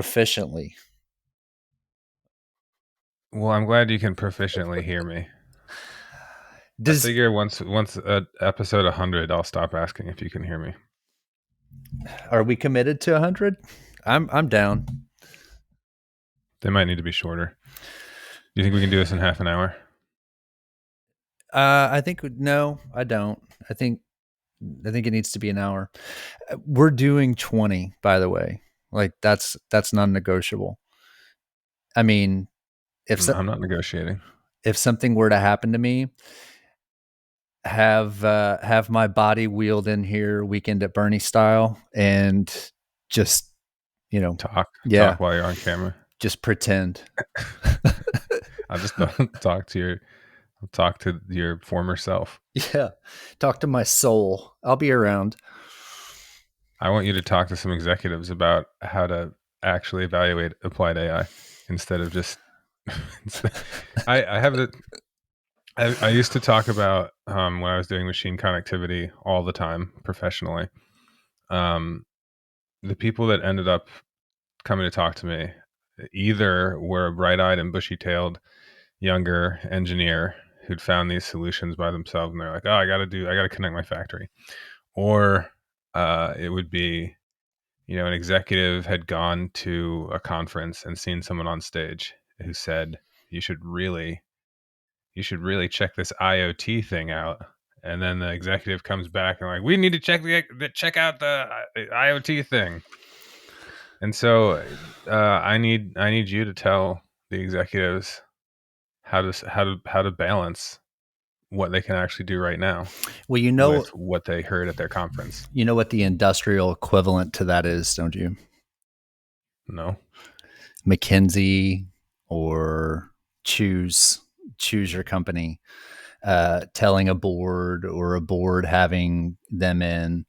proficiently. Well, I'm glad you can proficiently hear me. I Does figure once episode 100, I'll stop asking if you can hear me. Are we committed to 100? I'm down. They might need to be shorter. Do you think we can do this in half an hour? I think no, I don't. I think it needs to be an hour. We're doing 20, by the way. Like that's non-negotiable. I mean, if so, I'm not negotiating. if something were to happen to me, have my body wheeled in here weekend at Bernie style and just, yeah, Talk while you're on camera. just pretend. I'll just talk to your former self. Yeah. Talk to my soul. I'll be around. I want you to talk to some executives about how to actually evaluate applied AI instead of just. I have the. I used to talk about when I was doing machine connectivity all the time professionally. The people that ended up coming to talk to me either were a bright-eyed and bushy-tailed younger engineer who'd found these solutions by themselves, and they're like, "Oh, I got to connect my factory," or it would be, an executive had gone to a conference and seen someone on stage who said, "You should really check this IoT thing out." And then the executive comes back and like, "We need to check out the IoT thing." And so I need you to tell the executives how to balance what they can actually do right now Well, with what they heard at their conference. you know what the industrial equivalent to that is, don't you? No. McKinsey or choose your company, telling a board or a board having them in.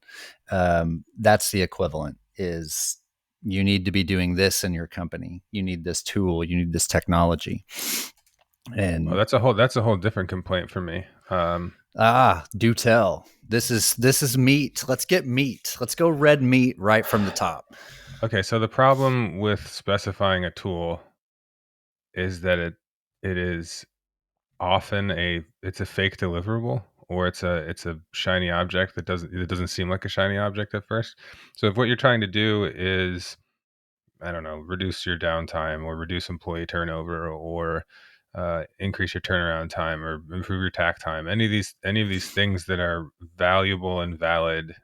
That's the equivalent. Is you need to be doing this in your company. You need this tool. You need this technology. Well, And that's a whole different complaint for me. do tell. This is meat. Let's get meat. Let's go red meat right from the top. Okay, so the problem with specifying a tool is that it is often it's a fake deliverable, or it's a shiny object that doesn't seem like a shiny object at first. So if what you're trying to do is, I don't know, reduce your downtime or reduce employee turnover or increase your turnaround time or improve your tack time, any of these things that are valuable and valid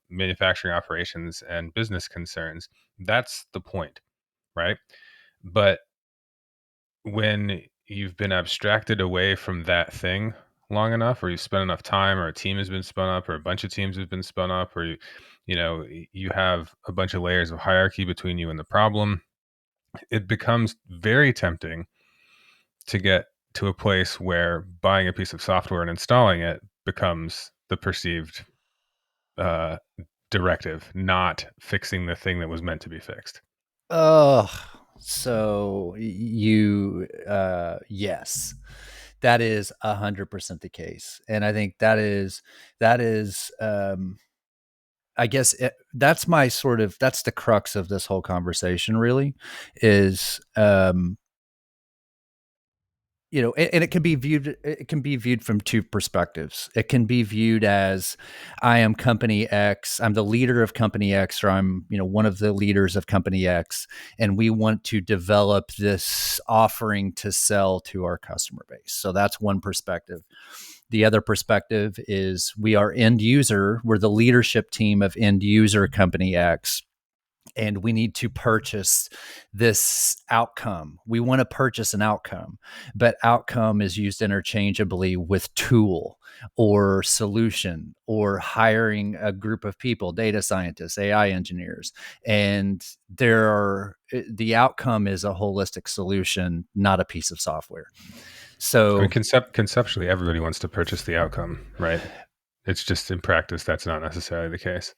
manufacturing operations and business concerns, that's the point, right? But when you've been abstracted away from that thing long enough, or you've spent enough time, or a team has been spun up, or a bunch of teams have been spun up, or you have a bunch of layers of hierarchy between you and the problem, it becomes very tempting to get to a place where buying a piece of software and installing it becomes the perceived uh, directive, not fixing the thing that was meant to be fixed. Oh, so yes, that is 100% the case. And I think that is, I guess that's my that's the crux of this whole conversation really is, and it can be viewed from two perspectives. It can be viewed as I am company X, I'm the leader of company X, or I'm, one of the leaders of company X, and we want to develop this offering to sell to our customer base. So that's one perspective. The other perspective is we are end user, we're the leadership team of end user company X, and we need to purchase this outcome. We want to purchase an outcome, but outcome is used interchangeably with tool or solution or hiring a group of people, data scientists, AI engineers. And the outcome is a holistic solution, not a piece of software. I mean, So, conceptually, everybody wants to purchase the outcome, right? It's just in practice, that's not necessarily the case.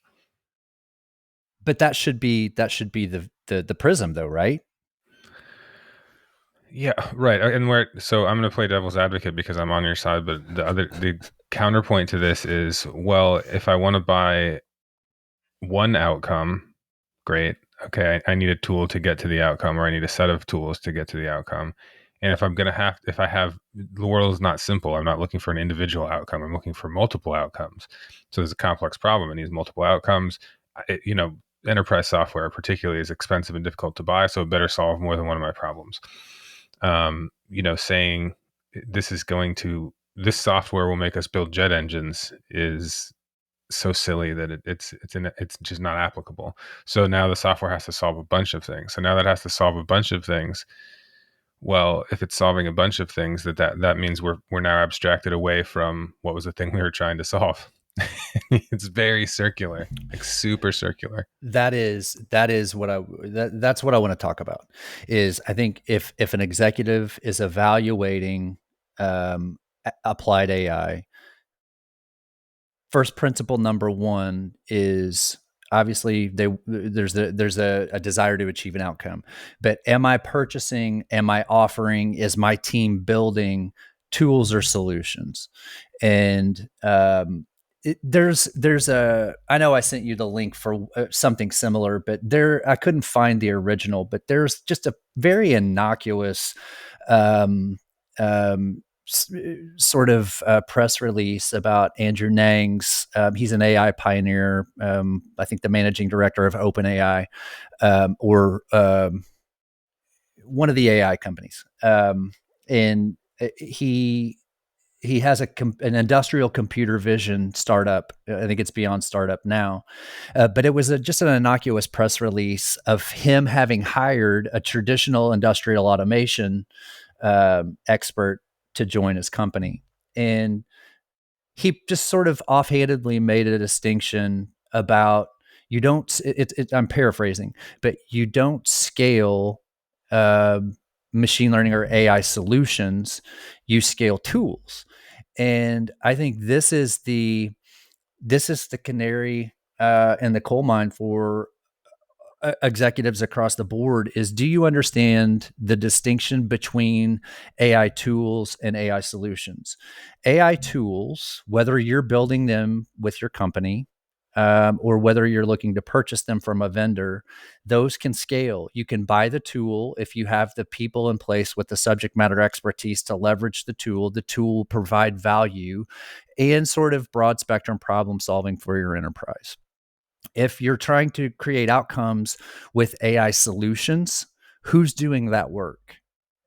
but that should be the prism though, right? Yeah, right. So I'm going to play devil's advocate because I'm on your side, but the counterpoint to this is, well, if I want to buy one outcome, Great. Okay, I need a tool to get to the outcome, or I need a set of tools to get to the outcome. And if I have, the world is not simple. I'm not looking for an individual outcome. I'm looking for multiple outcomes. So there's a complex problem, and these multiple outcomes, enterprise software particularly is expensive and difficult to buy, so it better solve more than one of my problems. Saying this software will make us build jet engines is so silly that it's just not applicable. So now the software has to solve a bunch of things. So now that has to solve a bunch of things. Well, if it's solving a bunch of things, that means we're now abstracted away from what was the thing we were trying to solve. It's very circular, like super circular. That's what I want to talk about. Is I think if an executive is evaluating applied AI, first principle number one is obviously there's a desire to achieve an outcome, but am I purchasing, am I offering, is my team building tools or solutions? And there's a, I know I sent you the link for something similar, but I couldn't find the original, but there's just a very innocuous um, um, sort of press release about Andrew Ng's. He's an AI pioneer. I think the managing director of OpenAI, or one of the AI companies. And he has an industrial computer vision startup. I think it's beyond startup now, but it was just an innocuous press release of him having hired a traditional industrial automation expert to join his company. And he just sort of offhandedly made a distinction about, you don't, I'm paraphrasing, but you don't scale uh, machine learning or AI solutions, you scale tools. And I think this is the canary in the coal mine for executives across the board. Is, do you understand the distinction between AI tools and AI solutions? AI tools, whether you're building them with your company, or whether you're looking to purchase them from a vendor, those can scale. You can buy the tool if you have the people in place with the subject matter expertise to leverage the tool. The tool will provide value and sort of broad spectrum problem solving for your enterprise. If you're trying to create outcomes with AI solutions, who's doing that work?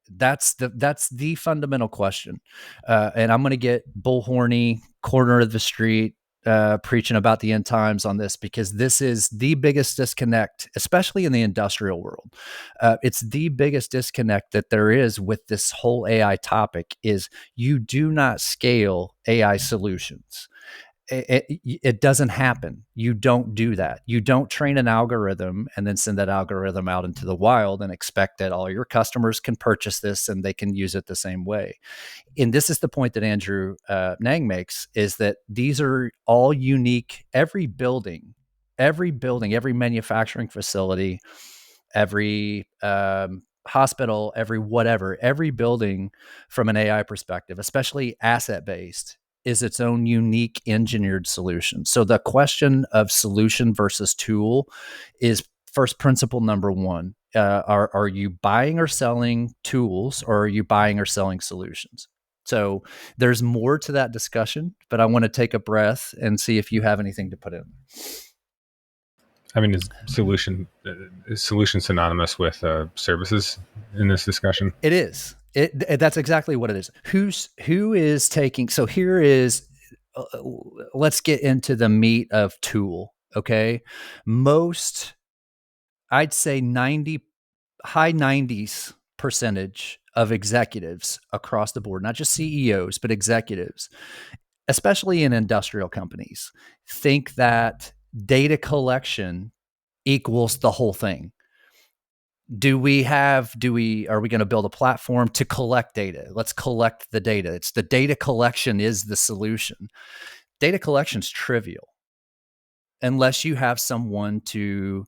That's the fundamental question. And I'm going to get bullhorny, corner of the street, preaching about the end times on this, because this is the biggest disconnect, especially in the industrial world. It's the biggest disconnect that there is with this whole AI topic. Is you do not scale AI solutions. It doesn't happen. You don't do that. You don't train an algorithm and then send that algorithm out into the wild and expect that all your customers can purchase this and they can use it the same way. And this is the point that Andrew Ng makes, is that these are all unique. Every manufacturing facility, every hospital, every whatever, every building from an AI perspective, especially asset based, is its own unique engineered solution. So the question of solution versus tool is first principle number one. Are you buying or selling tools, or are you buying or selling solutions? So there's more to that discussion, but I want to take a breath and see if you have anything to put in. I mean, is solution synonymous with services in this discussion? It is. That's exactly what it is. Who is taking? So here is. Let's get into the meat of tool. Okay, most, I'd say 90, high 90s percentage of executives across the board, not just CEOs, but executives, especially in industrial companies, think that data collection equals the whole thing. Are we going to build a platform to collect data? Let's collect the data. It's the data collection is the solution. Data collection is trivial unless you have someone to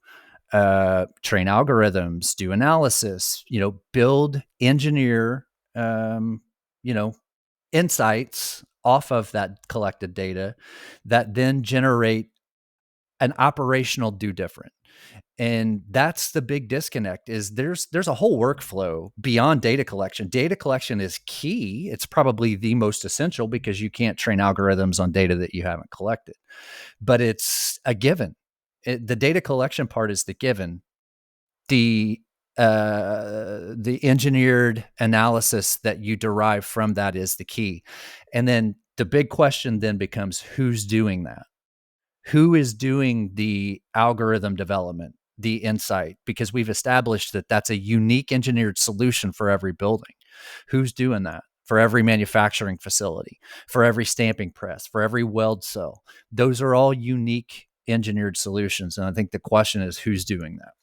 train algorithms, do analysis, build, engineer, insights off of that collected data that then generate an operational do different. And that's the big disconnect. Is there's a whole workflow beyond data collection. Data collection is key. It's probably the most essential because you can't train algorithms on data that you haven't collected, but it's a given. The data collection part is the given. The the engineered analysis that you derive from that is the key. And then the big question then becomes, who's doing that? Who is doing the algorithm development, the insight? Because we've established that that's a unique engineered solution for every building. Who's doing that? For every manufacturing facility, for every stamping press, for every weld cell. Those are all unique engineered solutions. And I think the question is, who's doing that?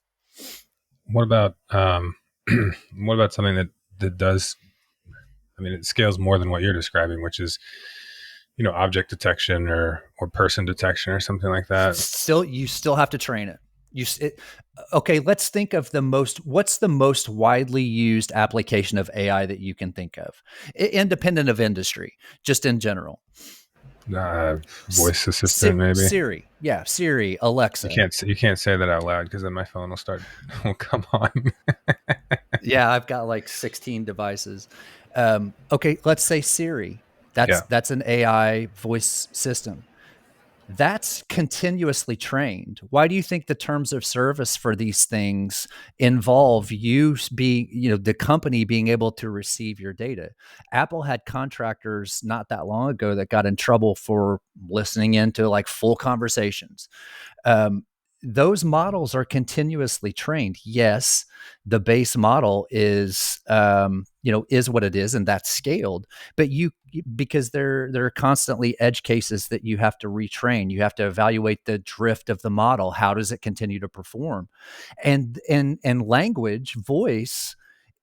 What about what about something that does? I mean, it scales more than what you're describing, which is, object detection or person detection or something like that. Still, you still have to train it. Okay, let's think of what's the most widely used application of AI that you can think of, independent of industry, just in general. Uh, Voice assistant, maybe. Siri, yeah, Siri, Alexa. You can't say that out loud because then my phone will start. Oh, come on. Yeah, I've got like 16 devices. Okay, let's say Siri. Yeah. That's an AI voice system. That's continuously trained. Why do you think the terms of service for these things involve you being, the company being able to receive your data? Apple had contractors not that long ago that got in trouble for listening into like full conversations. um, those models are continuously trained. Yes, the base model is what it is, and that's scaled. But because there are constantly edge cases that you have to retrain. You have to evaluate the drift of the model. How does it continue to perform? And language, voice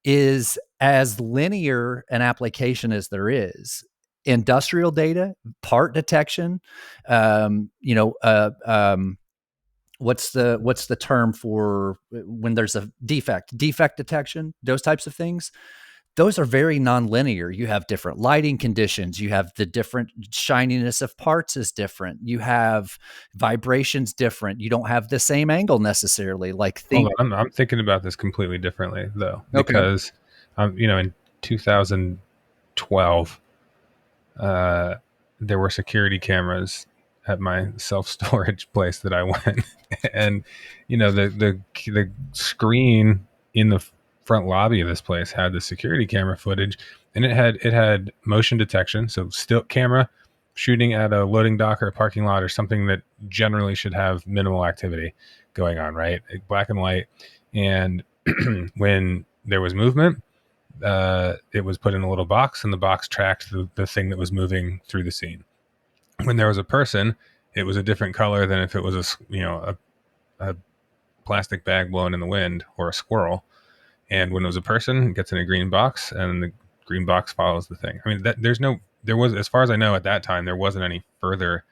is as linear an application as there is. Industrial data, part detection, um, you know, uh, um, what's the term for when there's a defect detection, those types of things. Those are very nonlinear. You have different lighting conditions, you have the different shininess of parts is different, you have vibrations different, you don't have the same angle necessarily, like Hold think. on. I'm thinking about this completely differently though, Okay. because in 2012, uh, there were security cameras at my self storage place that I went, and the screen in the front lobby of this place had the security camera footage, and it had motion detection, so still camera shooting at a loading dock or a parking lot or something that generally should have minimal activity going on, right? Black and white, and when there was movement, it was put in a little box, and the box tracked the thing that was moving through the scene. When there was a person, it was a different color than if it was a plastic bag blown in the wind or a squirrel. And when it was a person, it gets in a green box, and the green box follows the thing. I mean, there was, as far as I know, at that time, there wasn't any further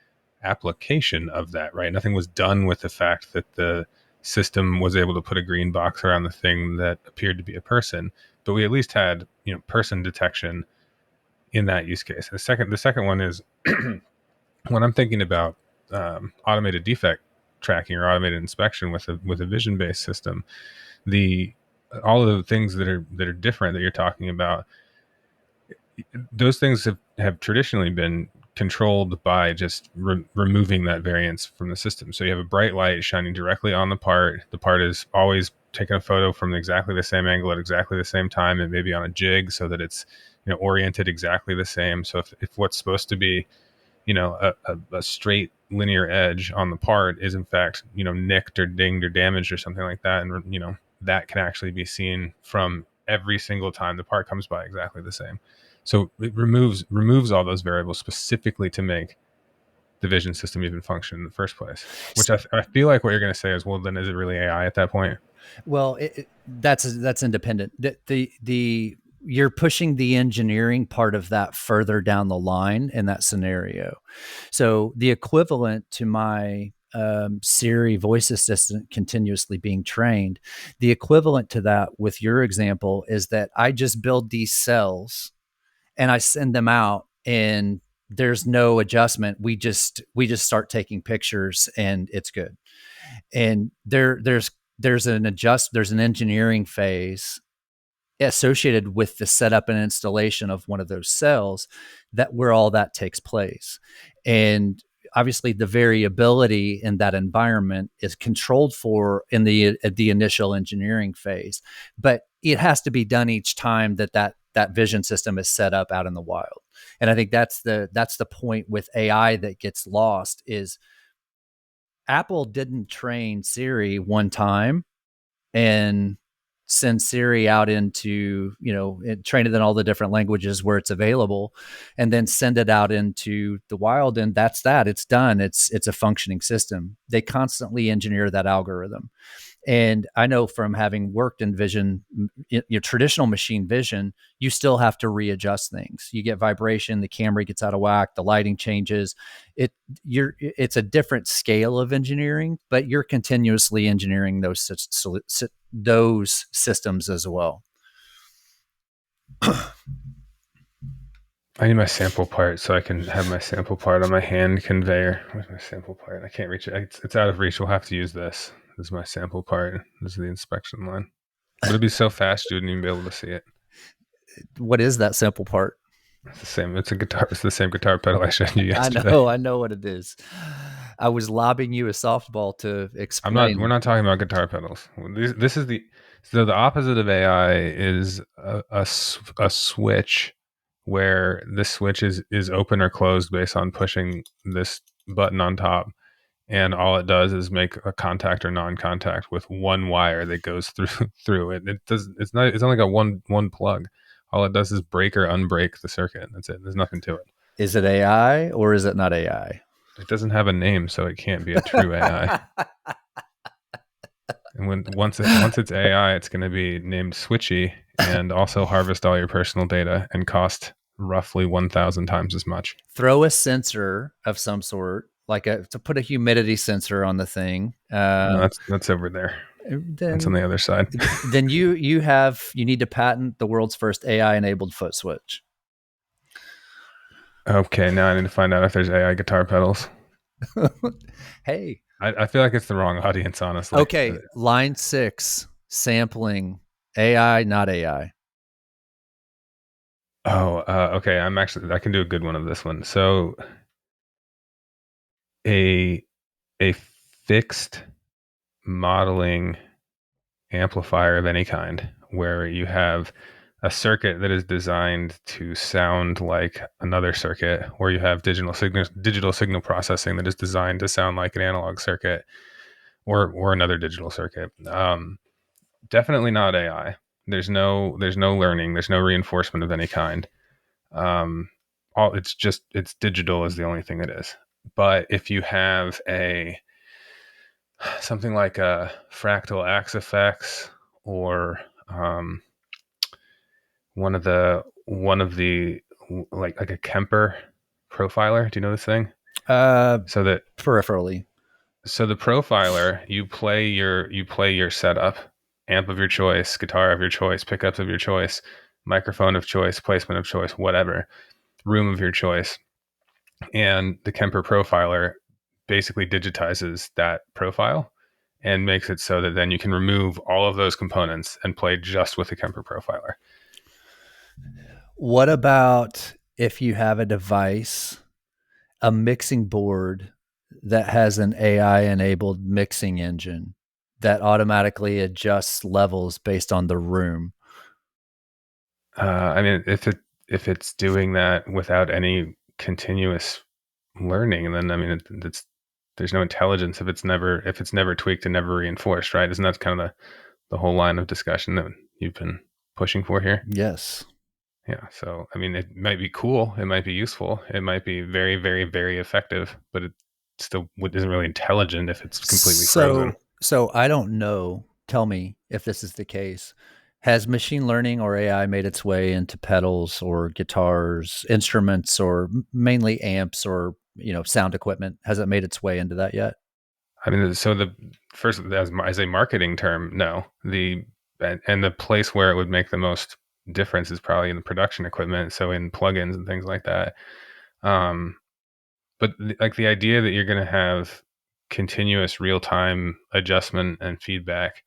application of that, right? Nothing was done with the fact that the system was able to put a green box around the thing that appeared to be a person, but we at least had, person detection in that use case. The second one is when I'm thinking about automated defect tracking or automated inspection with a vision based system. The All of the things that are different that you're talking about, those things have traditionally been controlled by just removing that variance from the system. So you have a bright light shining directly on the part. The part is always taking a photo from exactly the same angle at exactly the same time. It may be on a jig so that it's oriented exactly the same. So if what's supposed to be a straight linear edge on the part is in fact nicked or dinged or damaged or something like that, and that can actually be seen from every single time the part comes by exactly the same. So it removes all those variables specifically to make the vision system even function in the first place, which I feel like what you're going to say is, well, then is it really AI at that point? Well, that's independent. The you're pushing the engineering part of that further down the line in that scenario. So the equivalent to my Siri voice assistant continuously being trained, the equivalent to that with your example is that I just build these cells and I send them out, and there's no adjustment. We just start taking pictures and it's good. And there's there's an engineering phase associated with the setup and installation of one of those cells, that where all that takes place. And obviously the variability in that environment is controlled for in the initial engineering phase, but it has to be done each time that vision system is set up out in the wild. And I think that's the point with AI that gets lost is Apple didn't train Siri one time and send Siri out into, train it in all the different languages where it's available, and then send it out into the wild. And that's that. It's done. It's a functioning system. They constantly engineer that algorithm. And I know from having worked in vision, your traditional machine vision, you still have to readjust things. You get vibration, the camera gets out of whack, the lighting changes. It it's a different scale of engineering, but you're continuously engineering those systems as well. I need my sample part so I can have my sample part on my hand conveyor. Where's my sample part? I can't reach it. It's out of reach. We'll have to use this. This is my sample part. This is the inspection line. But it'd be so fast you wouldn't even be able to see it. What is that simple part? It's the same. It's a guitar. It's the same guitar pedal I showed you yesterday. I know what it is. I was lobbing you a softball to I'm not. explain. We're not talking about guitar pedals. This is the. So the opposite of AI is a switch where this switch is open or closed based on pushing this button on top, and all it does is make a contact or non-contact with one wire that goes through it. It does. It's not. It's only got one plug. All it does is break or unbreak the circuit. That's it. There's nothing to it. Is it AI or is it not AI? It doesn't have a name, so it can't be a true AI. And once it's AI, it's going to be named Switchy and also harvest all your personal data and cost roughly 1,000 times as much. Throw a sensor of some sort, to put a humidity sensor on the thing. No, that's over there. That's on the other side. Then you need to patent the world's first AI enabled foot switch. Okay, now I need to find out if there's AI guitar pedals. Hey, I feel like it's the wrong audience, honestly. okay, line 6, sampling, AI, not AI. Oh, okay. I can do a good one of this one. So a fixed modeling amplifier of any kind where you have a circuit that is designed to sound like another circuit, or you have digital signal processing that is designed to sound like an analog circuit or another digital circuit. Definitely not AI. There's no learning. There's no reinforcement of any kind. It's digital is the only thing it is. But if you have something like a fractal axe effects or one of the like a Kemper profiler. Do you know this thing? Uh, So that Peripherally. so the profiler, you play your setup, amp of your choice, guitar of your choice, pickups of your choice, microphone of choice, placement of choice, whatever, room of your choice, and the Kemper profiler basically digitizes that profile and makes it so that then you can remove all of those components and play just with the Kemper profiler. What about if you have a device, a mixing board that has an AI enabled mixing engine that automatically adjusts levels based on the room? I mean, if it's doing that without any continuous learning, then I mean, there's no intelligence if it's never tweaked and never reinforced, right? Isn't that kind of the whole line of discussion that you've been pushing for here? Yes. Yeah. So, I mean, it might be cool. It might be useful. It might be very, very, very effective, but it still isn't really intelligent if it's completely frozen. So I don't know. Tell me if this is the case. Has machine learning or AI made its way into pedals or guitars, instruments, or mainly amps or sound equipment? Has it made its way into that yet? I mean, so the first, as a marketing term, no. And the place where it would make the most difference is probably in the production equipment, so in plugins and things like that. But like the idea that you're going to have continuous real time adjustment and feedback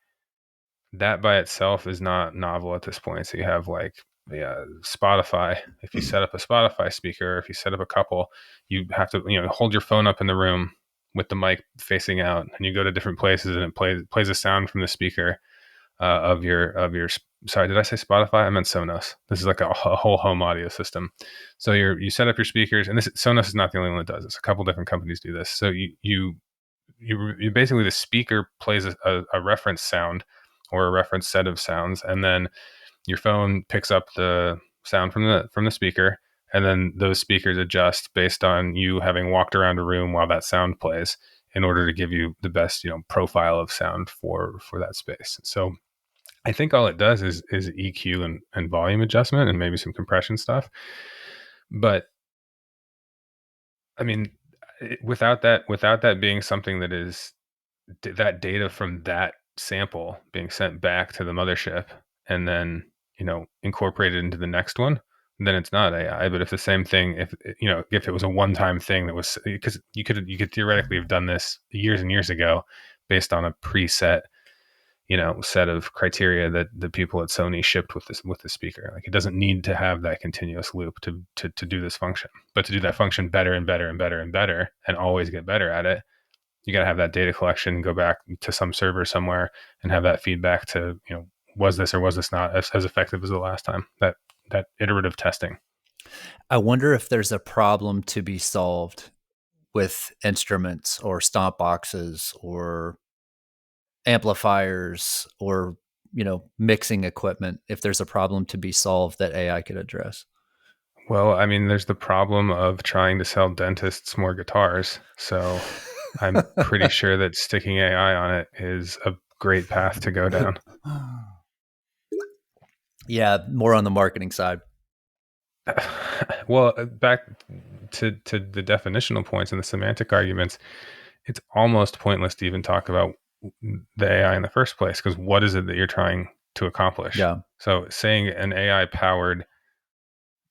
that by itself is not novel at this point. So you have like, yeah, Spotify. If you set up a Spotify speaker, if you set up a couple, you have to, hold your phone up in the room with the mic facing out, and you go to different places, and it plays a sound from the speaker of your. Sorry, did I say Spotify? I meant Sonos. This is like a whole home audio system. So you set up your speakers, and Sonos is not the only one that does this. A couple different companies do this. So you basically, the speaker plays a reference sound or a reference set of sounds, and then your phone picks up the sound from the speaker, and then those speakers adjust based on you having walked around a room while that sound plays, in order to give you the best profile of sound for that space. So I think all it does is EQ and volume adjustment and maybe some compression stuff. But I mean, without that being something that is that data from that sample being sent back to the mothership and then incorporated into the next one, then it's not AI. But if the same thing, if it was a one-time thing, that was, because you could theoretically have done this years and years ago based on a preset set of criteria that the people at Sony shipped with the speaker. Like, it doesn't need to have that continuous loop to do this function. But to do that function better and better and better and better, and always get better at it, you got to have that data collection, go back to some server somewhere, and have that feedback to, was this or was this not as effective as the last time? That iterative testing. I wonder if there's a problem to be solved with instruments or stomp boxes or amplifiers or mixing equipment, if there's a problem to be solved that AI could address. Well, I mean, there's the problem of trying to sell dentists more guitars. So I'm pretty sure that sticking AI on it is a great path to go down. Yeah, more on the marketing side. Well, back to the definitional points and the semantic arguments, it's almost pointless to even talk about the AI in the first place, because what is it that you're trying to accomplish? Yeah. So saying an AI powered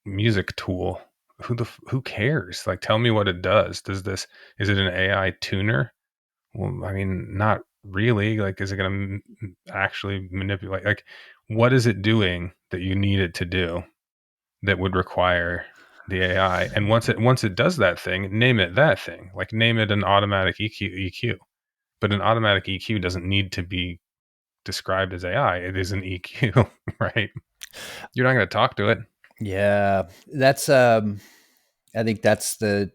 music tool, who cares? Like, tell me what it does. Is it an AI tuner? Well, I mean, not really. Like, is it going to actually manipulate? Like, what is it doing that you need it to do that would require the AI? And once it does that thing, name it that thing. Like, name it an automatic EQ. But an automatic EQ doesn't need to be described as AI. It is an EQ, right? You're not going to talk to it. Yeah, that's I think the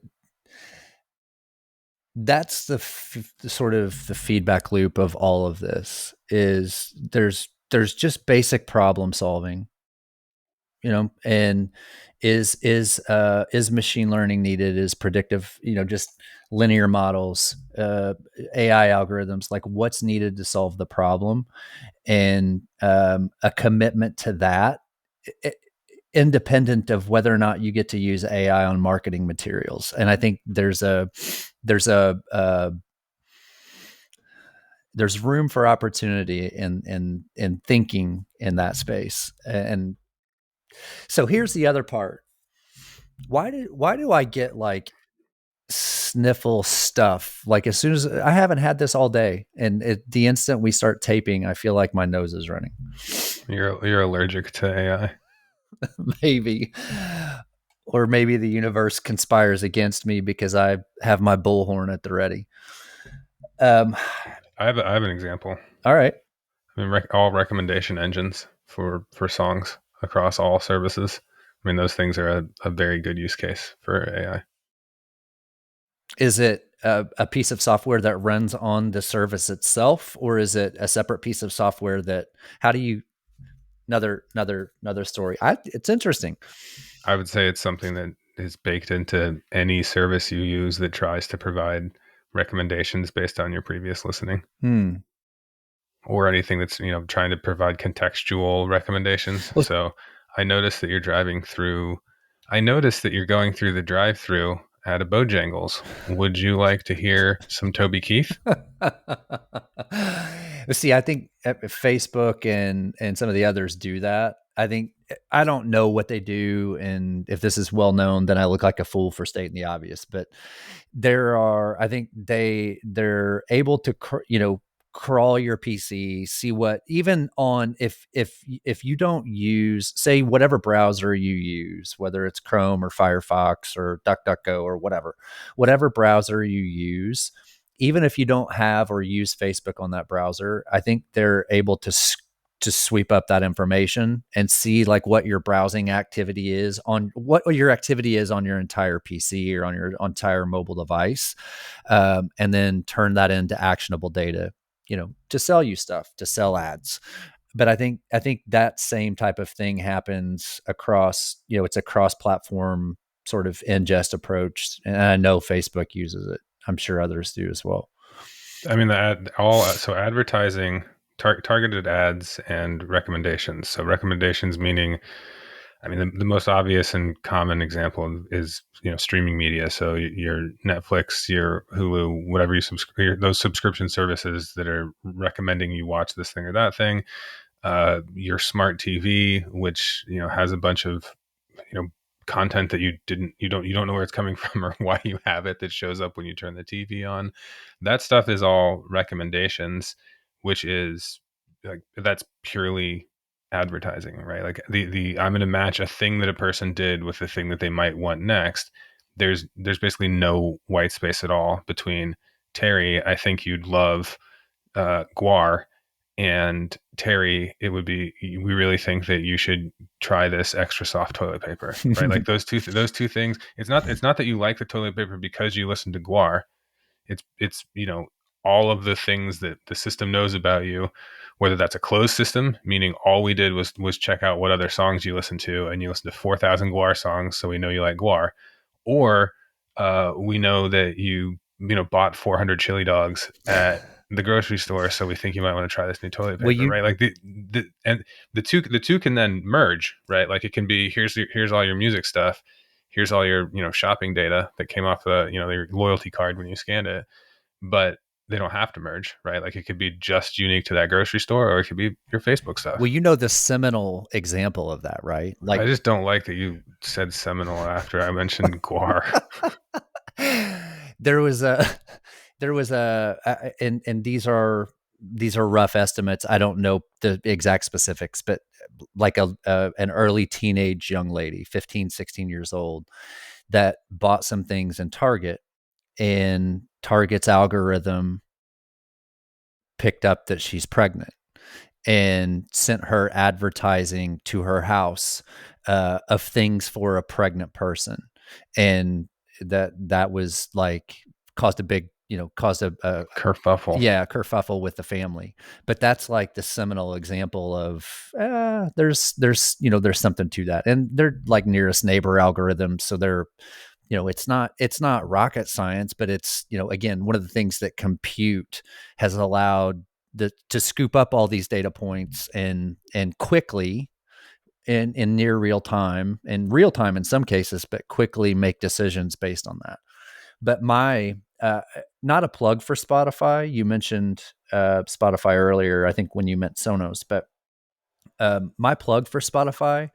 sort of the feedback loop of all of this. Is there's just basic problem solving, and is machine learning needed? Is predictive, just linear models, AI algorithms, like what's needed to solve the problem, and a commitment to that, independent of whether or not you get to use AI on marketing materials. And I think there's there's room for opportunity in thinking in that space. And so here's the other part. Why do I get like sniffle stuff? Like, as soon as I haven't had this all day, and the instant we start taping, I feel like my nose is running. You're allergic to AI. Maybe. Or maybe the universe conspires against me because I have my bullhorn at the ready. Um, I have an example. all right. I mean, all recommendation engines for songs across all services. I mean, those things are a very good use case for AI. Is it a piece of software that runs on the service itself, or is it a separate piece of software that, how do you, another story. It's interesting. I would say it's something that is baked into any service you use that tries to provide recommendations based on your previous listening, Hmm. or anything that's trying to provide contextual recommendations. Well, So I noticed that you're driving through. I noticed that you're going through the drive-through at a Bojangles. Would you like to hear some Toby Keith? see, I think Facebook and some of the others do that. I think, I don't know what they do, and if this is well known, then I look like a fool for stating the obvious. But I think they're able to, crawl your PC, see what, even on, if you don't use, say, whatever browser you use, whether it's Chrome or Firefox or DuckDuckGo or whatever browser you use, even if you don't have or use Facebook on that browser, I think they're able to sweep up that information and see like what your browsing activity is on, what your activity is on your entire PC or on your entire mobile device, and then turn that into actionable data, to sell you stuff, to sell ads. But I think that same type of thing happens across, it's a cross-platform sort of ingest approach, and I know Facebook uses it. I'm sure others do as well. I mean, so advertising, targeted ads, and recommendations. So recommendations meaning, I mean, the most obvious and common example is streaming media. So your Netflix, your Hulu, whatever you subscribe, those subscription services that are recommending you watch this thing or that thing. Your smart TV, which has a bunch of you know content that you don't know where it's coming from or why you have it, that shows up when you turn the TV on. That stuff is all recommendations, which is like, that's purely advertising, right? Like the I'm going to match a thing that a person did with the thing that they might want next. There's basically no white space at all between Terry, I think you'd love Gwar, and Terry, it would be, we really think that you should try this extra soft toilet paper, right? Like those two things. It's not that you like the toilet paper because you listen to Gwar. It's all of the things that the system knows about you, whether that's a closed system, meaning all we did was check out what other songs you listen to, and you listen to 4,000 Gwar songs, so we know you like Gwar, or we know that you bought 400 chili dogs at the grocery store, so we think you might want to try this new toilet Well, paper, right? Like the two can then merge, right? Like it can be, here's all your music stuff, here's all your shopping data that came off the your loyalty card when you scanned it, but they don't have to merge, right? Like it could be just unique to that grocery store, or it could be your Facebook well, stuff. the seminal example of that, right? Like, I just don't like that you said seminal after I mentioned Gwar. there was a there was and these are rough estimates. I don't know the exact specifics, but like an early teenage young lady, 15, 16 years old, that bought some things in Target, and Target's algorithm picked up that she's pregnant and sent her advertising to her house, of things for a pregnant person. And that was like, caused a big, caused a Kerfuffle. yeah, kerfuffle with the family. But that's like the seminal example of, there's something to that. And they're like nearest neighbor algorithms, so they're, it's not rocket science, but it's, again, one of the things that compute has allowed to scoop up all these data points and quickly, in near real time, in real time in some cases, but quickly make decisions based on that. But my, not a plug for Spotify. You mentioned Spotify earlier, I think when you meant Sonos, but my plug for Spotify,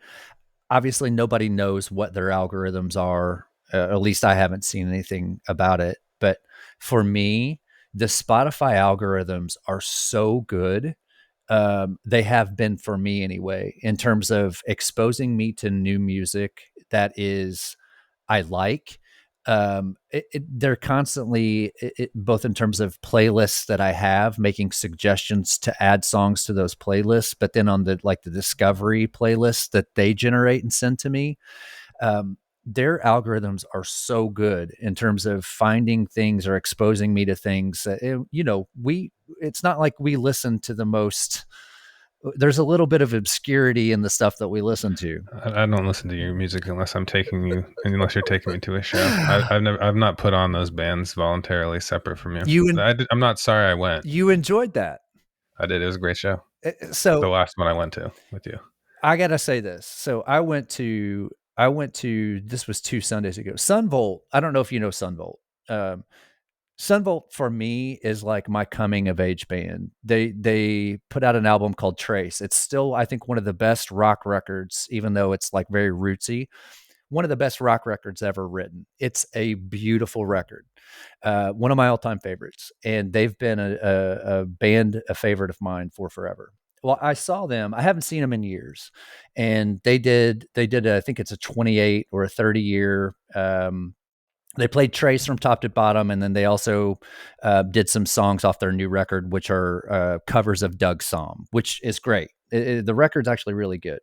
obviously nobody knows what their algorithms are. At least I haven't seen anything about it. But for me, the Spotify algorithms are so good. They have been for me anyway, in terms of exposing me to new music that is, I like. They're constantly, both in terms of playlists that I have, making suggestions to add songs to those playlists, but then on the discovery playlists that they generate and send to me, their algorithms are so good in terms of finding things or exposing me to things that, it's not like we listen to the most, there's a little bit of obscurity in the stuff that we listen to. I don't listen to your music unless you're taking me to a show. I've not put on those bands voluntarily separate from you. You I'm not sorry I went. you enjoyed that. I did. It was a great show. The So last one I went to with you. I gotta say this. So I went to this was 2 Sundays ago. Sunvolt. I don't know if you know Sunvolt. Um, Sunvolt for me is like my coming of age band. They put out an album called Trace. It's still, I think, one of the best rock records, even though it's like very rootsy. one of the best rock records ever written. It's a beautiful record, one of my all-time favorites, and they've been a band, a favorite of mine for forever. Well, I saw them. I haven't seen them in years, and they did. I think it's a 28 or a 30-year. They played Trace from top to bottom, and then they also did some songs off their new record, which are covers of Doug Somm, which is great. The record's actually really good.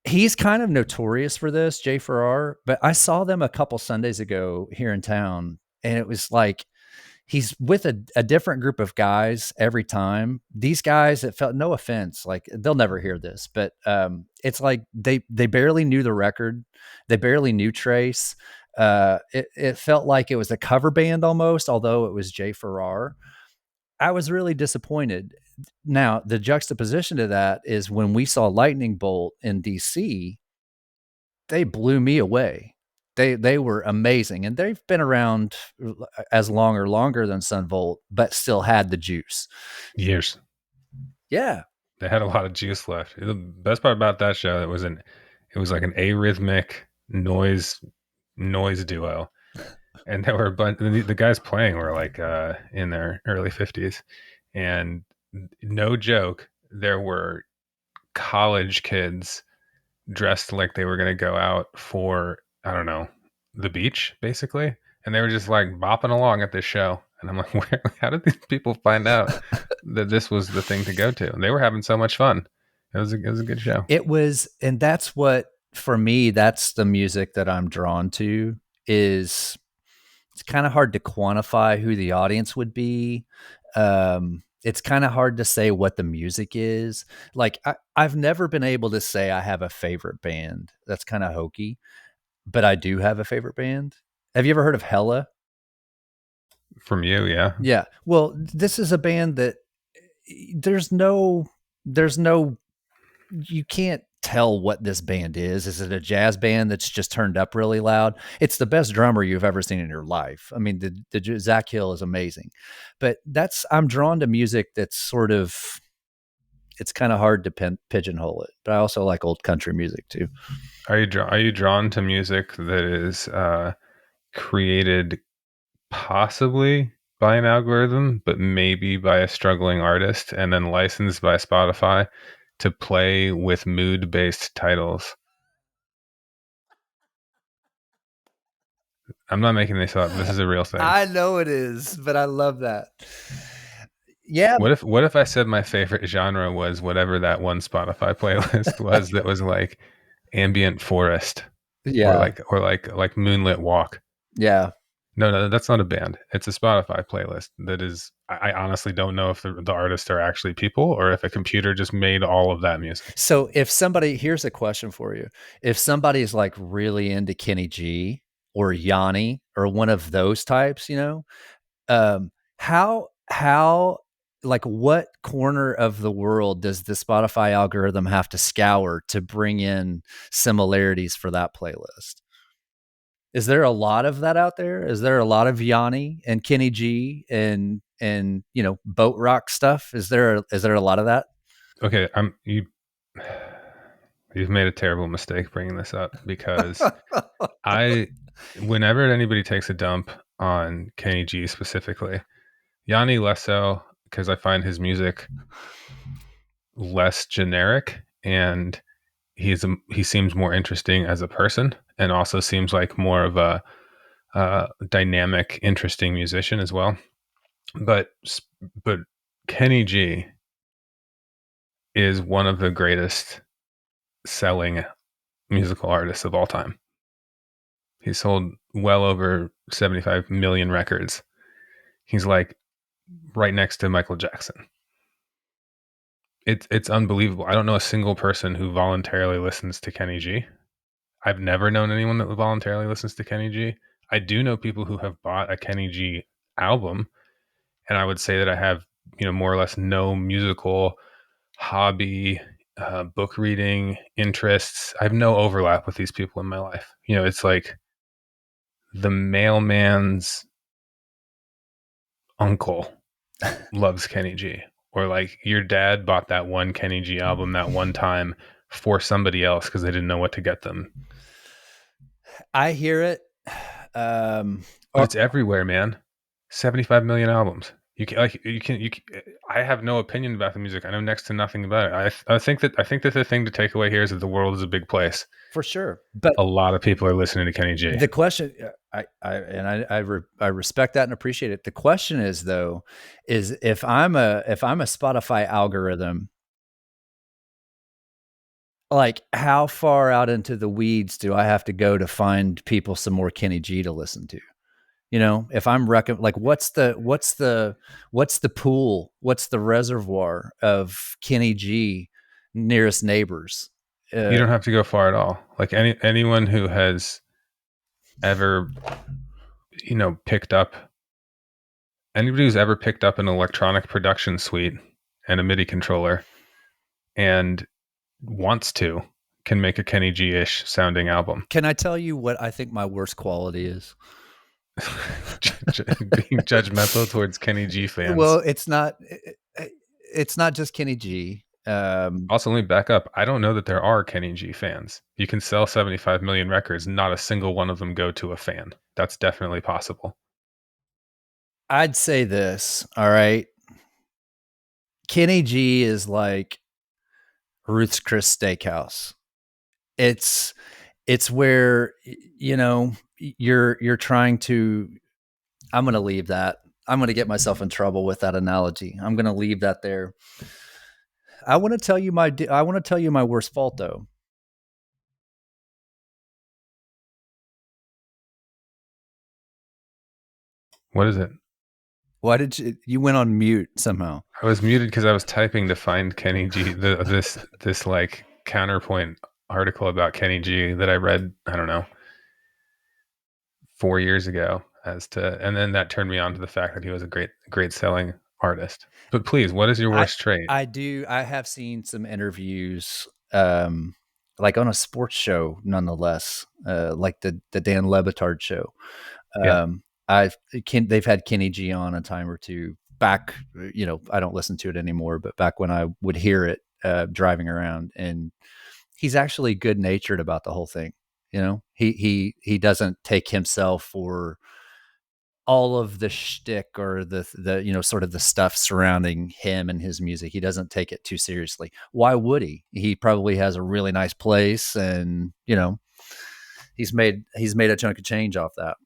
He's kind of notorious for this, Jay Farrar, but I saw them a couple Sundays ago here in town, and it was like he's with a different group of guys every time. These guys, it felt, no offense, like they'll never hear this, but it's like they barely knew the record, they barely knew Trace. It felt like it was a cover band almost, although it was Jay Farrar. I was really disappointed. Now, the juxtaposition to that is when we saw Lightning Bolt in DC, they blew me away. They were amazing, and they've been around as long or longer than Sun Volt, but still had the juice. Years. Yeah. They had a lot of juice left. The best part about that show, it was like an arrhythmic noise duo, and there were a bunch. The guys playing were like in their early 50s, and no joke, there were college kids dressed like they were going to go out for, I don't know, the beach basically, and they were just like bopping along at this show, and I'm like, how did these people find out that this was the thing to go to? And they were having so much fun. It was a good show. It was, and that's what, for me, that's the music that I'm drawn to. Is it's kind of hard to quantify who the audience would be. It's kind of hard to say what the music is. Like I've never been able to say I have a favorite band. That's kind of hokey, but I do have a favorite band. Have you ever heard of Hella? From you, yeah. Yeah. Well, this is a band that there's no, there's no, you can't tell what this band is. Is it a jazz band that's just turned up really loud? It's the best drummer you've ever seen in your life. I mean, the Zach Hill is amazing, but I'm drawn to music that's sort of, it's kind of hard to pigeonhole it, but I also like old country music too. Are you drawn to music that is created possibly by an algorithm, but maybe by a struggling artist, and then licensed by Spotify to play with mood-based titles? I'm not making this up. This is a real thing. I know it is, but I love that. Yeah. What if I said my favorite genre was whatever that one Spotify playlist was that was like ambient forest, or Yeah. like moonlit walk? Yeah. No, that's not a band. It's a Spotify playlist that is. I honestly don't know if the artists are actually people or if a computer just made all of that music. So if somebody, here's a question for you. If somebody's like really into Kenny G or Yanni or one of those types, um, how, like what corner of the world does the Spotify algorithm have to scour to bring in similarities for that playlist? Is there a lot of that out there? Is there a lot of Yanni and Kenny G and boat rock stuff? Is there a lot of that? Okay, you've made a terrible mistake bringing this up, because I whenever anybody takes a dump on Kenny G specifically, Yanni less so, because I find his music less generic, and he seems more interesting as a person, and also seems like more of a dynamic, interesting musician as well. But but Kenny G is one of the greatest selling musical artists of all time. He sold well over 75 million records. He's like right next to Michael Jackson. It's unbelievable. I don't know a single person who voluntarily listens to Kenny G. I've never known anyone that voluntarily listens to Kenny G. I do know people who have bought a Kenny G album, and I would say that I have, more or less no musical hobby, book reading interests. I have no overlap with these people in my life. It's like the mailman's uncle loves Kenny G, or like your dad bought that one Kenny G album that one time for somebody else because they didn't know what to get them. I hear it. Um, But or it's everywhere, man. 75 million albums. I have no opinion about the music. I know next to nothing about it. I think that the thing to take away here is that the world is a big place. for sure, but A lot of people are listening to Kenny G. the question, I respect that and appreciate it. The question is though, is if I'm a Spotify algorithm, like how far out into the weeds do I have to go to find people some more Kenny G to listen to? If I'm like what's the pool, what's the reservoir of Kenny G nearest neighbors? You Uh, don't have to go far at all. Like anyone who has ever, picked up anybody who's ever picked up an electronic production suite and a MIDI controller and wants to can make a Kenny G-ish sounding album. can I tell you what I think my worst quality is? Being judgmental towards Kenny G Well, fans. it's not just Kenny G. Also, let me back up. I don't know that there are Kenny G fans. You can sell 75 million records, not a single one of them go to a fan. That's definitely possible. I'd say this, all right. Kenny G is like Ruth's Chris Steakhouse. It's it's where you're trying to. I'm going to leave that. I'm going to get myself in trouble with that analogy. I'm going to leave that there. I want to tell you my worst fault though. What is it? Why did you went on mute somehow? I was muted because I was typing to find Kenny G. This like counterpoint article about Kenny G that I read. I don't know 4 years ago. And then that turned me on to the fact that he was a great selling artist. But please, what is your I worst trait? I have seen some interviews like on a sports show nonetheless, like the Dan Lebitard show. Yeah, They've had Kenny G on a time or two back. I don't listen to it anymore, but back when I would hear it driving around, and he's actually good natured about the whole thing. He doesn't take himself or all of the shtick or the sort of the stuff surrounding him and his music. He doesn't take it too seriously. Why would he? He probably has a really nice place, and he's made a chunk of change off that.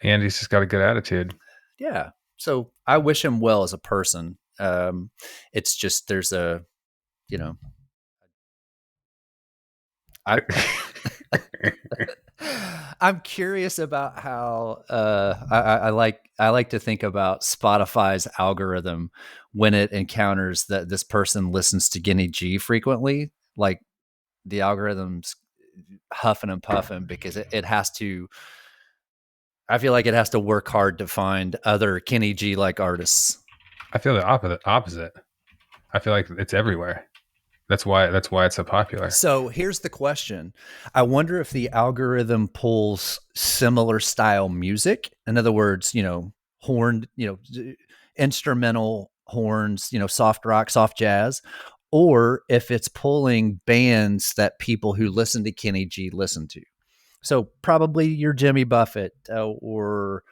and he's just got a good attitude. Yeah. So I wish him well as a person. It's just there's a you know I I'm curious about how I like to think about Spotify's algorithm when it encounters that this person listens to Guinea G frequently. Like the algorithm's huffing and puffing because it has to. I feel like it has to work hard to find other Kenny G like artists. I feel the opposite. I feel like it's everywhere. That's why it's so popular. So here's the question. I wonder if the algorithm pulls similar style music. In other words, horned, instrumental horns, soft rock, soft jazz, or if it's pulling bands that people who listen to Kenny G listen to. So probably your Jimmy Buffett or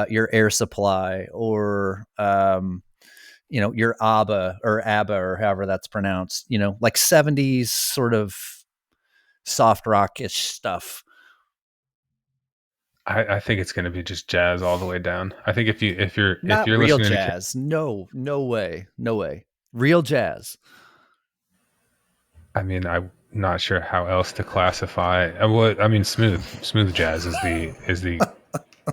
your Air Supply or your ABBA or however that's pronounced, like 70s sort of soft rockish stuff. I think it's going to be just jazz all the way down. I think if Not you're real listening to jazz. No, no way. No way. Real jazz. I mean, I'm not sure how else to classify. Well, I mean, smooth jazz is the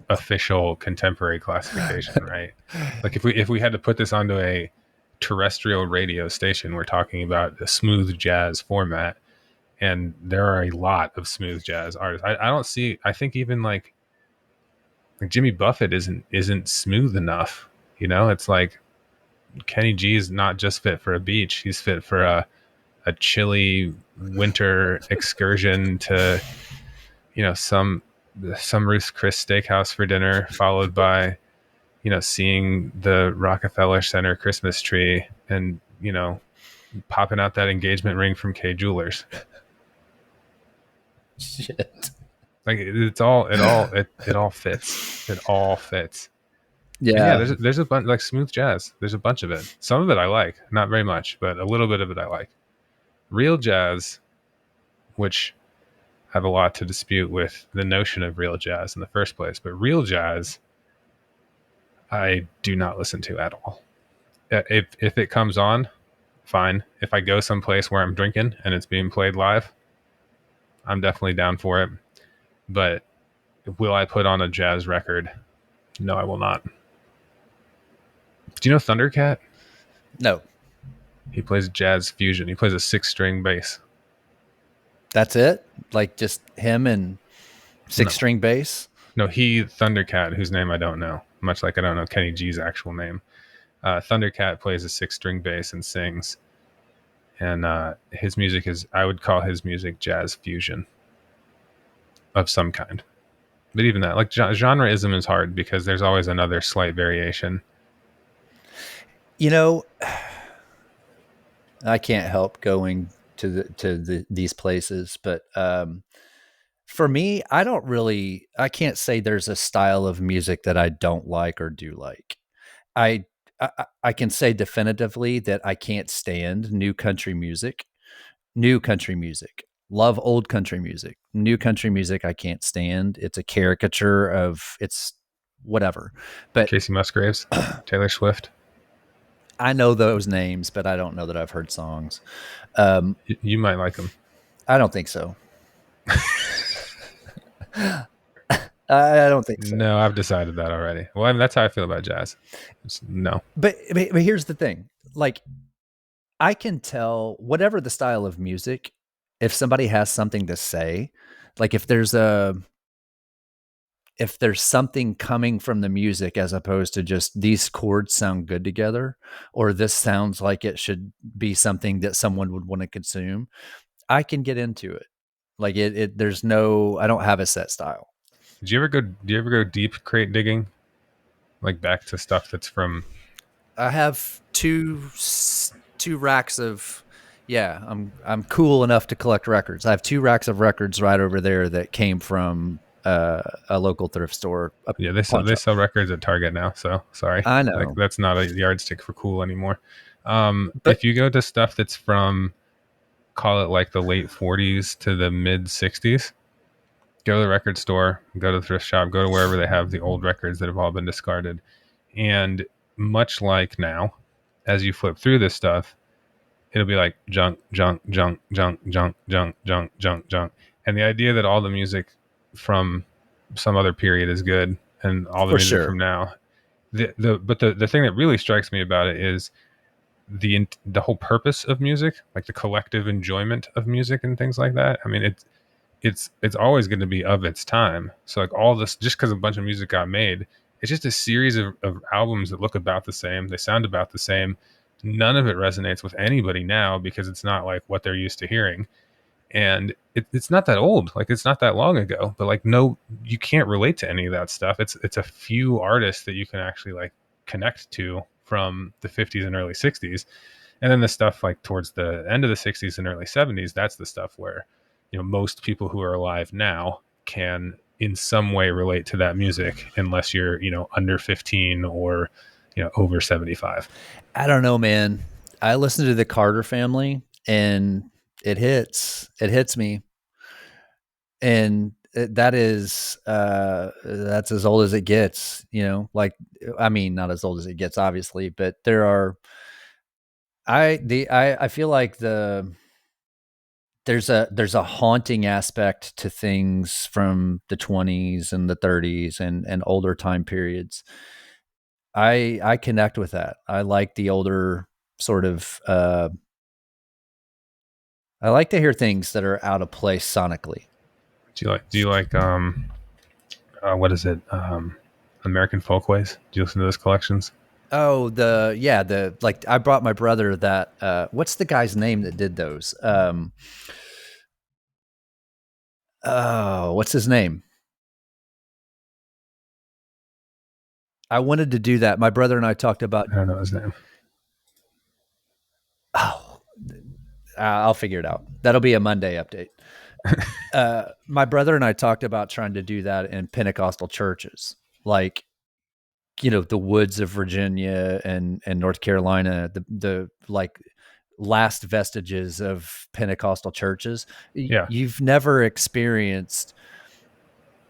official contemporary classification, right? Like if we had to put this onto a terrestrial radio station, we're talking about a smooth jazz format, and there are a lot of smooth jazz artists. I don't see. I think even like Jimmy Buffett isn't smooth enough. It's like Kenny G is not just fit for a beach. He's fit for a chilly winter excursion to some Ruth's Chris Steakhouse for dinner, followed by seeing the Rockefeller Center Christmas tree, and popping out that engagement ring from K Jewelers. Shit. Like it all fits. It all fits. And yeah, Yeah. there's a bunch like smooth jazz. There's a bunch of it. Some of it I like, not very much, but a little bit of it I like. Real jazz, which I have a lot to dispute with the notion of real jazz in the first place, but real jazz I do not listen to at all. If it comes on, fine. If I go someplace where I'm drinking and it's being played live, I'm definitely down for it. But will I put on a jazz record? No, I will not. Do you know Thundercat? No, He plays jazz fusion. He plays a 6-string bass. that's it. Like just him and six No, string bass. no, he Thundercat, whose name I don't know. Much like I don't know Kenny G's actual name. Thundercat plays a 6-string bass and sings, and his music is I would call his music jazz fusion of some kind. But even that, like genreism is hard because there's always another slight variation. You know, I can't help going to these places, but for me, I can't say there's a style of music that I don't like or do like. I I can say definitively that I can't stand new country music. New country music. Love old country music. New country music I can't stand. It's a caricature of it's whatever. But Casey Musgraves, Taylor Swift. I know those names, but I don't know that I've heard songs. Um, You might like them. I don't think so. I don't think so. No, I've decided that already. Well, I mean, that's how I feel about jazz. No. But here's the thing. Like I can tell whatever the style of music, if somebody has something to say, like if there's something coming from the music as opposed to just these chords sound good together, or this sounds like it should be something that someone would want to consume, I can get into it. Like there's no, I don't have a set style. Do you ever go deep crate digging, like back to stuff that's from? I have two racks of, yeah, I'm cool enough to collect records. I have two racks of records right over there that came from a local thrift store, a Yeah, they sell pawn they shop. sell records at Target now. So sorry, I like know, that's not a yardstick for cool anymore. but If you go to stuff that's from, call it like the late '40s to the mid '60s, go to the record store, go to the thrift shop, go to wherever they have the old records that have all been discarded, and much like now, as you flip through this stuff, it'll be like junk, junk, junk, junk, junk, junk, junk, junk, junk. And the idea that all the music from some other period is good and all the for music from sure, now. The thing that really strikes me about it is the whole purpose of music, like the collective enjoyment of music and things like that. I mean, it's always going to be of its time. So like all this, just because a bunch of music got made, it's just a series of albums that look about the same. They sound about the same. None of it resonates with anybody now because it's not like what they're used to hearing. And it's not that old, like it's not that long ago. But like no, you can't relate to any of that stuff. It's a few artists that you can actually like connect to from the 50s and early 60s, and then the stuff like towards the end of the 60s and early 70s, that's the stuff where, most people who are alive now can in some way relate to that music unless you're, under 15 or, over 75. I don't know, man. I listen to the Carter Family, and it hits me, and that's as old as it gets. Like I mean, not as old as it gets, obviously, but there are I feel like there's a haunting aspect to things from the 20s and the 30s and older time periods. I connect with that. I like the older sort of I like to hear things that are out of place sonically. Do you like what is it? American Folkways. Do you listen to those collections? Oh, the like I brought my brother that what's the guy's name that did those? Oh, what's his name? I wanted to do that. My brother and I talked about I don't know his name. oh I'll figure it out. That'll be a Monday update. My brother and I talked about trying to do that in Pentecostal churches, like, the woods of Virginia and North Carolina, the like last vestiges of Pentecostal churches. Yeah. You've never experienced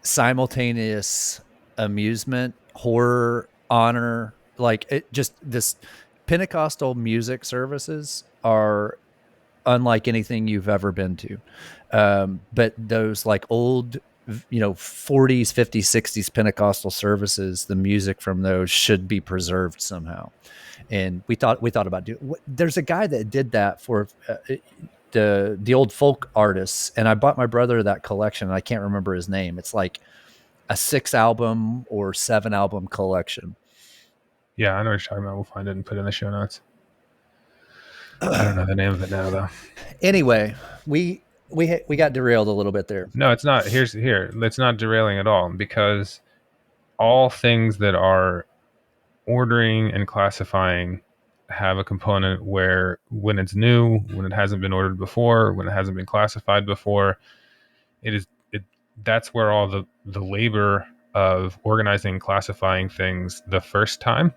simultaneous amusement, horror, honor, like it just this Pentecostal music services are unlike anything you've ever been to. But those like old, 40s, 50s, 60s Pentecostal services, the music from those should be preserved somehow. And we thought about doing. There's a guy that did that for the old folk artists, and I bought my brother that collection. And I can't remember his name. It's like a 6 album or 7 album collection. Yeah, I know what you're talking about. We'll find it and put it in the show notes. I don't know the name of it now, though. Anyway, we got derailed a little bit there. No, it's not. Here. It's not derailing at all, because all things that are ordering and classifying have a component where, when it's new, when it hasn't been ordered before, when it hasn't been classified before, it that's where all the labor of organizing and classifying things the first time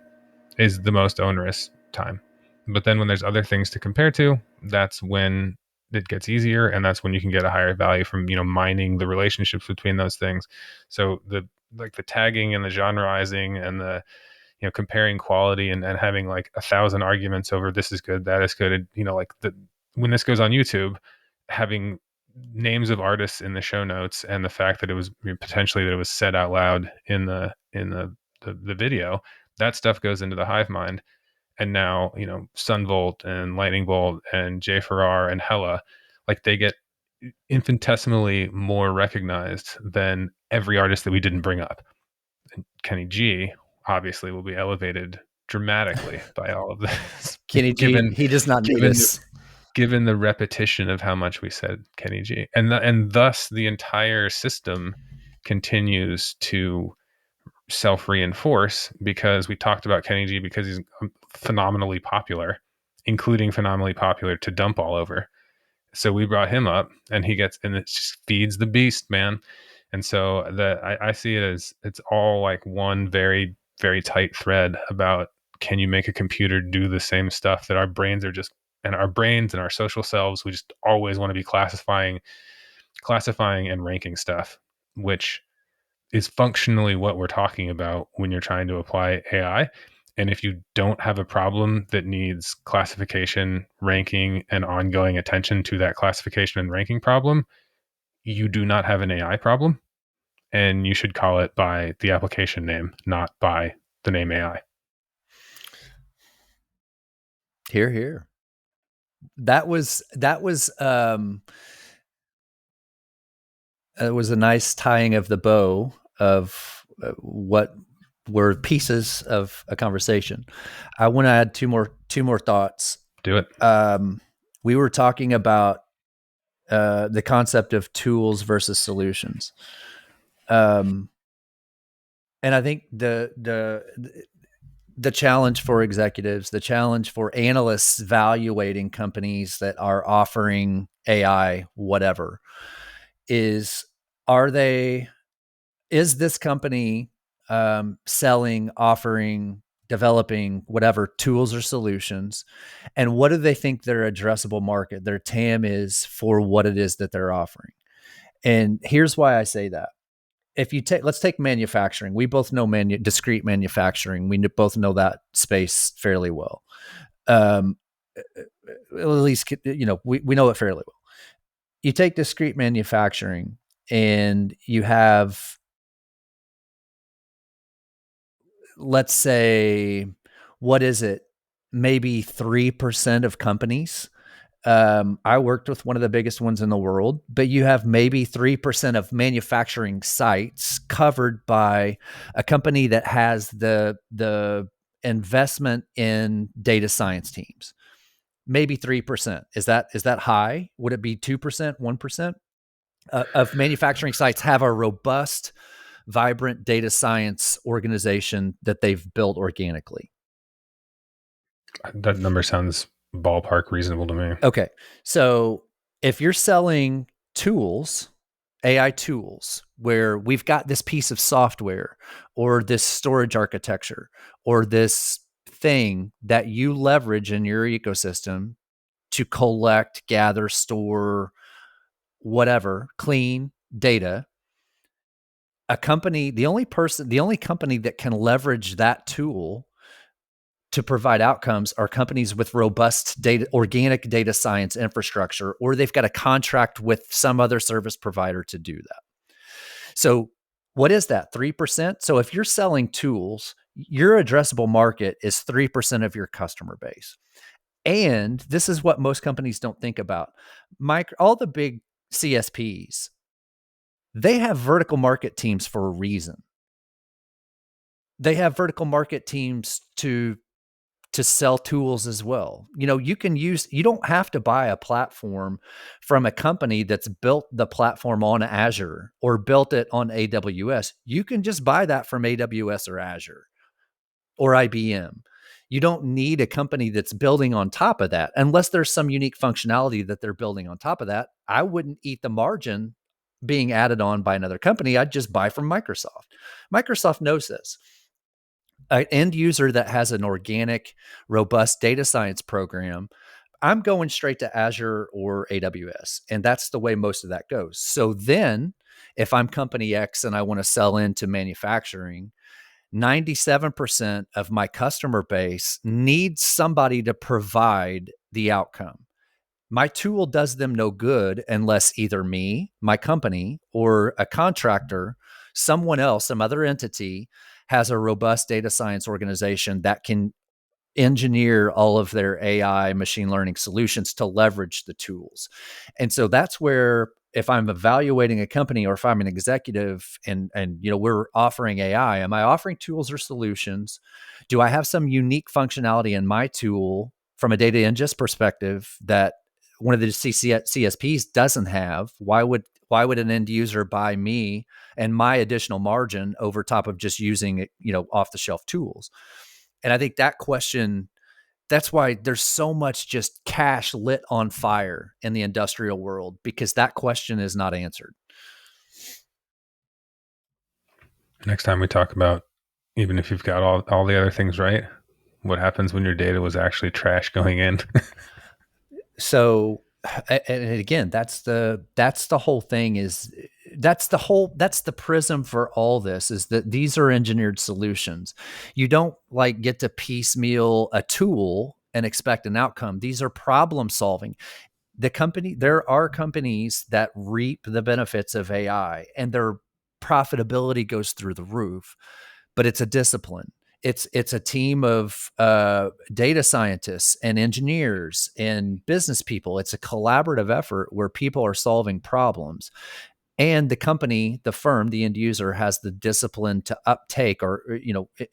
is the most onerous time. But then when there's other things to compare to, that's when it gets easier, and that's when you can get a higher value from, mining the relationships between those things. So the tagging and the genreizing and the, comparing quality, and having like 1,000 arguments over this is good, that is good, and, when this goes on YouTube, having names of artists in the show notes, and the fact that it was potentially that it was said out loud in the video, that stuff goes into the hive mind. And now, Sunvolt and Lightning Bolt and Jay Farrar and Hella, like, they get infinitesimally more recognized than every artist that we didn't bring up. And Kenny G obviously will be elevated dramatically by all of this, Kenny G, given he does not need given us. given the repetition of how much we said Kenny G, and thus the entire system continues to self-reinforce, because we talked about Kenny G because he's phenomenally popular, including phenomenally popular to dump all over. So we brought him up, and it just feeds the beast, man. And so I see it as, it's all like one very, very tight thread about, can you make a computer do the same stuff that our brains are just, and our brains and our social selves, we just always want to be classifying and ranking stuff, which is functionally what we're talking about when you're trying to apply AI. And if you don't have a problem that needs classification, ranking, and ongoing attention to that classification and ranking problem, you do not have an AI problem. And you should call it by the application name, not by the name AI. Here, here. That was it was a nice tying of the bow of what were pieces of a conversation. I want to add two more thoughts. Do it. We were talking about the concept of tools versus solutions. And I think the challenge for executives, the challenge for analysts evaluating companies that are offering AI, whatever, is is this company selling, offering, developing whatever tools or solutions, and what do they think their addressable market, their TAM is for what it is that they're offering? And here's why I say that. Let's take manufacturing. We both know discrete manufacturing. We both know that space fairly well. At least, we know it fairly well. You take discrete manufacturing, and you have, let's say, what is it? Maybe 3% of companies. I worked with one of the biggest ones in the world, but you have maybe 3% of manufacturing sites covered by a company that has the investment in data science teams. Maybe 3%. Is that high? Would it be 2%, 1%? Of manufacturing sites have a robust, vibrant data science organization that they've built organically. That number sounds ballpark reasonable to me. Okay. So if you're selling tools, AI tools, where we've got this piece of software or this storage architecture or this thing that you leverage in your ecosystem to collect, gather, store, whatever, clean data, the only company that can leverage that tool to provide outcomes are companies with robust data, organic data science infrastructure, or they've got a contract with some other service provider to do that. So, what is that? 3%? So, if you're selling tools, your addressable market is 3% of your customer base. And this is what most companies don't think about. All the big CSPs, they have vertical market teams for a reason. They have vertical market teams to sell tools as well. You don't have to buy a platform from a company that's built the platform on Azure or built it on AWS. You can just buy that from AWS or Azure or IBM. You don't need a company that's building on top of that unless there's some unique functionality that they're building on top of that. I wouldn't eat the margin being added on by another company. I'd just buy from Microsoft. Microsoft knows this. An end user that has an organic, robust data science program, I'm going straight to Azure or AWS. And that's the way most of that goes. So then, if I'm company X and I want to sell into manufacturing, 97% of my customer base needs somebody to provide the outcome. My tool does them no good unless either me, my company, or a contractor, someone else, some other entity has a robust data science organization that can engineer all of their AI machine learning solutions to leverage the tools. And so that's where, if I'm evaluating a company or if I'm an executive and we're offering AI, am I offering tools or solutions? Do I have some unique functionality in my tool from a data ingest perspective that one of the CSPs doesn't have? Why would an end user buy me and my additional margin over top of just using off the shelf tools? And I think that question, that's why there's so much just cash lit on fire in the industrial world, because that question is not answered. Next time we talk about, even if you've got all the other things right, what happens when your data was actually trash going in? So, and again, that's the whole thing. That's the prism for all this, is that these are engineered solutions. You don't like get to piecemeal a tool and expect an outcome. These are problem solving. There are companies that reap the benefits of AI and their profitability goes through the roof, but it's a discipline. It's a team of data scientists and engineers and business people. It's a collaborative effort where people are solving problems, and the company, the firm, the end user has the discipline to uptake or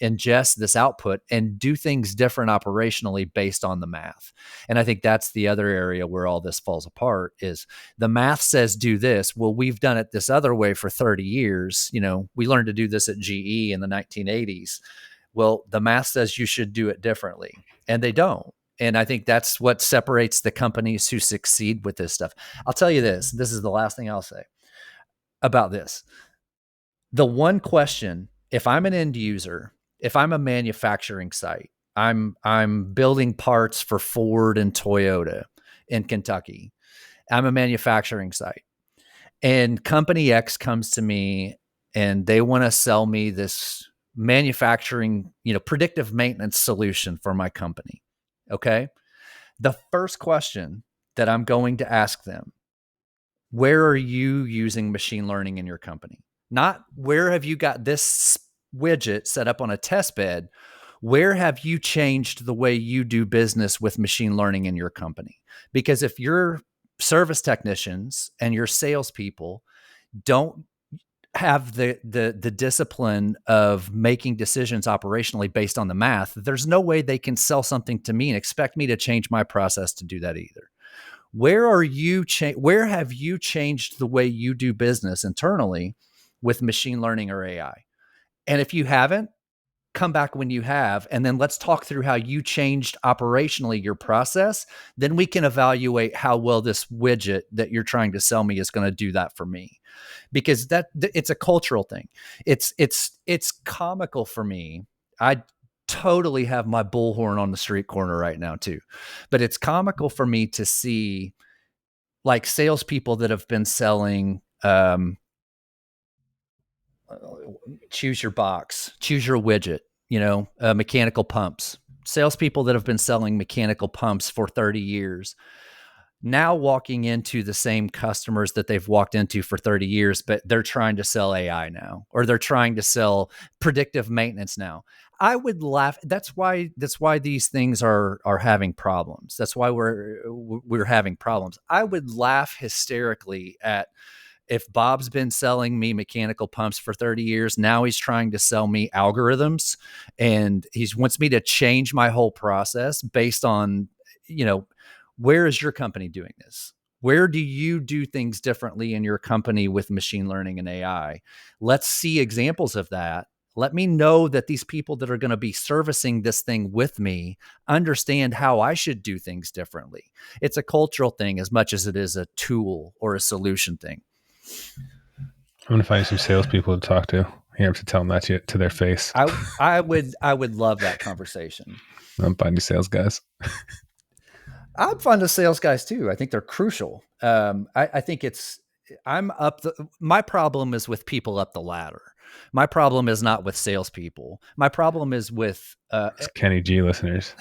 ingest this output and do things different operationally based on the math. And I think that's the other area where all this falls apart, is the math says do this. Well, we've done it this other way for 30 years. We learned to do this at GE in the 1980s. Well, the math says you should do it differently, and they don't. And I think that's what separates the companies who succeed with this stuff. I'll tell you this. This is the last thing I'll say about this. The one question, if I'm an end user, if I'm a manufacturing site, I'm building parts for Ford and Toyota in Kentucky. I'm a manufacturing site. And company X comes to me and they want to sell me this manufacturing, predictive maintenance solution for my company. Okay? The first question that I'm going to ask them: where are you using machine learning in your company? Not where have you got this widget set up on a test bed? Where have you changed the way you do business with machine learning in your company? Because if your service technicians and your salespeople don't have the discipline of making decisions operationally based on the math, there's no way they can sell something to me and expect me to change my process to do that either. Where have you changed the way you do business internally with machine learning or AI? And if you haven't, come back when you have, and then let's talk through how you changed operationally your process. Then we can evaluate how well this widget that you're trying to sell me is going to do that for me. Because it's a cultural thing. It's comical for me. I totally have my bullhorn on the street corner right now too, but it's comical for me to see like salespeople that have been selling choose your box, choose your widget, mechanical pumps. Salespeople that have been selling mechanical pumps for 30 years now walking into the same customers that they've walked into for 30 years, but they're trying to sell AI now, or they're trying to sell predictive maintenance now. I would laugh. That's why these things are having problems. That's why we're having problems. I would laugh hysterically at if Bob's been selling me mechanical pumps for 30 years, now he's trying to sell me algorithms, and he wants me to change my whole process based on, where is your company doing this? Where do you do things differently in your company with machine learning and AI? Let's see examples of that. Let me know that these people that are going to be servicing this thing with me understand how I should do things differently. It's a cultural thing as much as it is a tool or a solution thing. I'm gonna find some salespeople to talk to. You have to tell them that to their face. I would love that conversation. I'm finding sales guys. I'd find the sales guys too. I think they're crucial. I think my problem is with people up the ladder. My problem is not with salespeople. My problem is with It's Kenny G listeners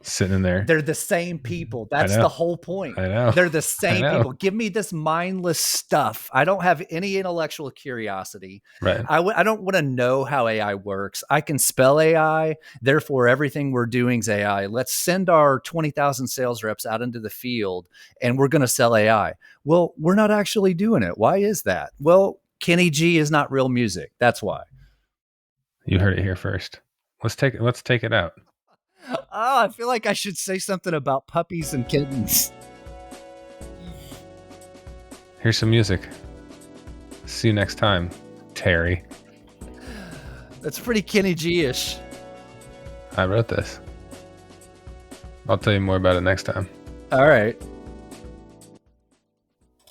sitting in there. They're the same people. That's the whole point. I know. They're the same people. Give me this mindless stuff. I don't have any intellectual curiosity. Right. I don't want to know how AI works. I can spell AI. Therefore, everything we're doing is AI. Let's send our 20,000 sales reps out into the field and we're going to sell AI. Well, we're not actually doing it. Why is that? Well, Kenny G is not real music. That's why. You heard it here first. Let's take it out. Oh, I feel like I should say something about puppies and kittens. Here's some music. See you next time, Terry. That's pretty Kenny G-ish. I wrote this. I'll tell you more about it next time. All right.